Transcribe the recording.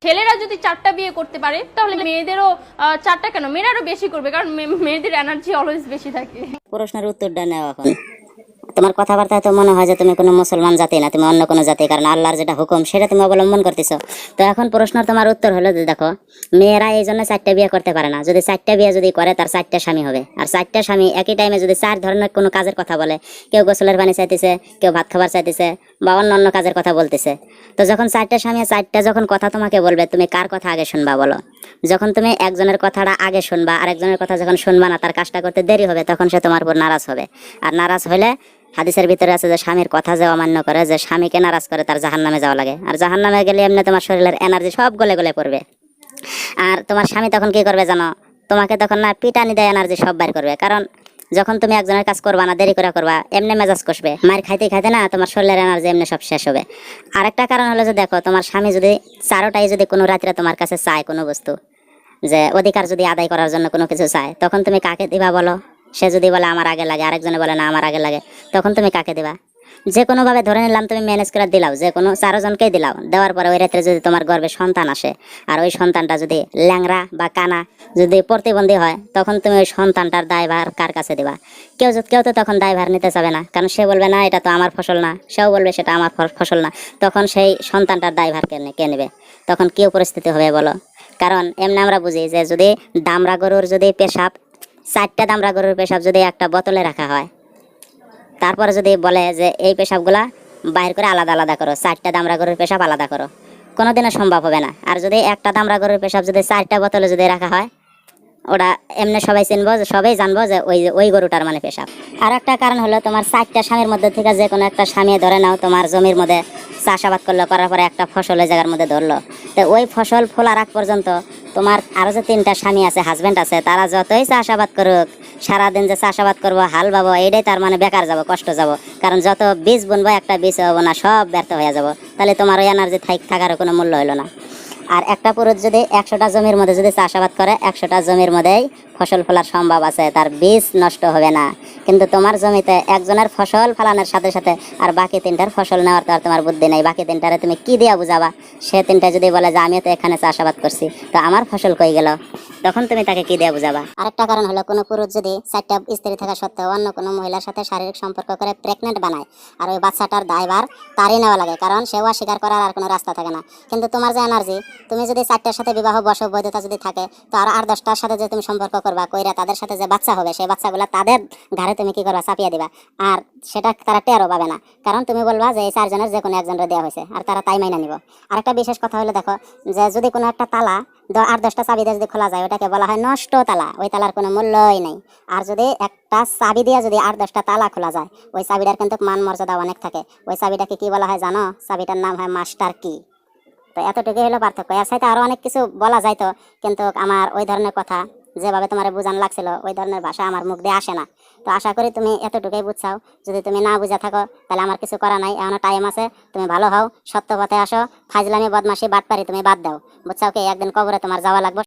ছেলেরা যদি 4টা বিয়ে করতে পারে তাহলে মেয়েদেরও 4টা কেন, মেয়েরাও বেশি করবে, কারণ মেয়েদের এনার্জি অলওয়েজ বেশি থাকে। প্রশ্নের উত্তরটা নেওয়া এখন তোমার কথাবার্তায় তো মনে হয় যে তুমি কোনো মুসলমান জাতি না, তুমি অন্য কোনো জাতি, কারণ আল্লাহর যেটা হুকুম সেটা তুমি অবলম্বন করতেছো। তো এখন প্রশ্ন তোমার উত্তর হলো যে দেখো, মেয়েরা এই জন্য 4টা বিয়ে করতে পারে না। যদি 4টা বিয়ে যদি করে তার 4টা স্বামী হবে, আর 4টা স্বামী একই টাইমে যদি 4 ধরনের কোনো কাজের কথা বলে, কেউ গোসলের পানি চাইতেছে, কেউ ভাত খাবার চাইতেছে, বা অন্য অন্য কাজের কথা বলতেছে, তো যখন 4টা স্বামী 4টা যখন কথা তোমাকে বলবে, তুমি কার কথা আগে শুনবা বলো? যখন তুমি একজনের কথাটা আগে শুনবা, আর একজনের কথা যখন শুনবা না, তার কাজটা করতে দেরি হবে, তখন সে তোমার উপর নারাজ হবে। আর নারাজ হলে হাদিসের ভিতরে আছে যে স্বামীর কথা যে অমান্য করে, যে স্বামীকে নারাজ করে, তার জাহান্নামে যাওয়া লাগে। আর জাহান্নামে গেলে এমনি তোমার শরীরের এনার্জি সব গলে গলে পড়বে। আর তোমার স্বামী তখন কি করবে জানো? তোমাকে তখন না পিটানি দেয় এনার্জি সব বাইর করবে। কারণ যখন তুমি একজনের কাজ করবা না, দেরি করে করবা, এমনি মেজাজ কষবে, মার খাইতে খাইতে না তোমার শরীরের এনার্জি এমনি সব শেষ হবে। আরেকটা কারণ হলো যে দেখো, তোমার স্বামী যদি 4টাই যদি কোনো রাত্রে তোমার কাছে চায় কোনো বস্তু, যে অধিকার যদি আদায় করার জন্য কোনো কিছু চায়, তখন তুমি কাকে দিবা বলো? সে যদি বলে আমার আগে লাগে, আরেকজনে বলে না আমার আগে লাগে, তখন তুমি কাকে দিবা? যে কোনো ভাবে ধরে নিলাম তুমি ম্যানেজ করে দিলাও, যে কোনো 4জনকেই দিলাও, দেওয়ার পরে ওই রাত্রে যদি তোমার গর্ভে সন্তান আসে, আর ওই সন্তানটা যদি ল্যাংড়া বা কানা যদি প্রতিবন্ধী হয়, তখন তুমি ওই সন্তানটার দায়ভার কার কাছে দিবা? কেউ তো তখন দায়ভার নিতে চাবে না, কারণ সে বলবে না এটা তো আমার ফসল না, সেও বলবে সেটা আমার ফসল না। তখন সেই সন্তানটার দায়ভার কে নেবে? তখন কি পরিস্থিতি হবে বলো? কারণ এমনি আমরা বুঝি যে যদি দামরা গরুর যদি পেশাব, 4টা দামরা গরুর পেশাব যদি একটা বোতলে রাখা হয়, তারপরে যদি বলে যে এই পেশাবগুলা বাইর করে আলাদা আলাদা করো, 4টা দামরা গরুর পেশাব আলাদা করো, কোনোদিনও সম্ভব হবে না। আর যদি একটা দামরা গরুর পেশাব যদি 4টা বোতলে যদি রাখা হয়, ওটা এমনি সবাই চিনবো, সবাই জানবো যে ওই গরুটার মানে পেশাব। আর একটা কারণ হলো তোমার 4টা স্বামীর মধ্যে থেকে যে কোনো একটা স্বামী ধরে নাও তোমার জমির মধ্যে চাষাবাদ করলো, করার পরে একটা ফসল ওই জায়গার মধ্যে ধরলো, তো ওই ফসল ফলার আগ পর্যন্ত তোমার আরো যে 3টা স্বামী আছে, হাজবেন্ড আছে, তারা যতই চাষাবাদ করুক, সারাদিন যে চাষাবাদ করবো, হাল বাবো, এইটাই তার মানে বেকার যাব, কষ্ট যাব। কারণ যত বীজ বুনবো একটা বীজ হবো না, সব ব্যর্থ হয়ে যাব। তাহলে তোমার ওই এনার্জি থাকারও কোনো মূল্য হলো না। আর একটা পুরুষ যদি 100টা জমির মধ্যে যদি চাষাবাদ করে, 100টা জমির মধ্যেই ফসল ফলার সম্ভব আছে, তার বীজ নষ্ট হবে না। কিন্তু তোমার জমিতে একজনের ফসল ফলানোর সাথে সাথে আর বাকি 3টার ফসল নেওয়ার তো আর তোমার বুদ্ধি নেই। বাকি 3টারে তুমি কি দিয়া বুঝাবা? সে 3টা যদি বলে যে আমিও তো এখানে চাষাবাদ করছি, তো আমার ফসল কই গেল, তখন তুমি তাকে কি দিয়ে বুঝাবা? আরেকটা কারণ হলো, কোনো পুরুষ যদি 4টা স্ত্রী থাকা সত্ত্বেও অন্য কোনো মহিলার সাথে শারীরিক সম্পর্ক করে প্রেগনেন্ট বানায়, আর ওই বাচ্চাটার দায়ভার তারই নেওয়া লাগে, কারণ সেও অস্বীকার করার আর কোনো রাস্তা থাকে না। কিন্তু তোমার যে এনার্জি, তুমি যদি 4টার সাথে বিবাহ বসব বৈধতা যদি থাকে, তো আর 10টার সাথে যে তুমি সম্পর্ক করবা, কইরা তাদের সাথে যে বাচ্চা হবে, সেই বাচ্চাগুলো তাদের ঘাড়ে তুমি কি করবা? চাপিয়ে দিবা। আর সেটা তারা টেরও পাবে না, কারণ তুমি বলবা যে এই 4জনের যে কোনো একজনের দেওয়া হয়েছে, আর তারা তাই মাইনা নিব। আর একটা বিশেষ কথা হলো দেখো, যে যদি কোনো একটা তালা 8-10টা চাবি দিয়ে যদি খোলা যায়, ওটাকে বলা হয় নষ্ট তালা, ওই তালার কোনো মূল্যই নেই। আর যদি একটা চাবি দিয়ে যদি 8-10টা তালা খোলা যায়, ওই চাবিটার কিন্তু মান মর্যাদা অনেক থাকে। ওই চাবিটাকে কি বলা হয় জানো? চাবিটার নাম হয় মাস্টার কি। তো এতটুকুই হলো পার্থক্য। এর সাথে আরো অনেক কিছু বলা যাইতো, কিন্তু আমার ওই ধরনের কথা যেভাবে তোমার বোঝানো লাগছিল, ওই ধরনের ভাষা আমার মুখ দিয়ে আসে না। তো আশা করি তুমি এতটুকুই বুঝছাও। যদি তুমি না বুঝে থাকো, তাহলে আমার কিছু করা নাই, এখনো টাইম আছে। তুমি ভালো হও, সত্য পথে আসো, ফাজলামি বদমাশি বাটপারি তুমি বাদ দাও, বুঝছাও কি? একদিন কবরে তোমার যাওয়া লাগবে।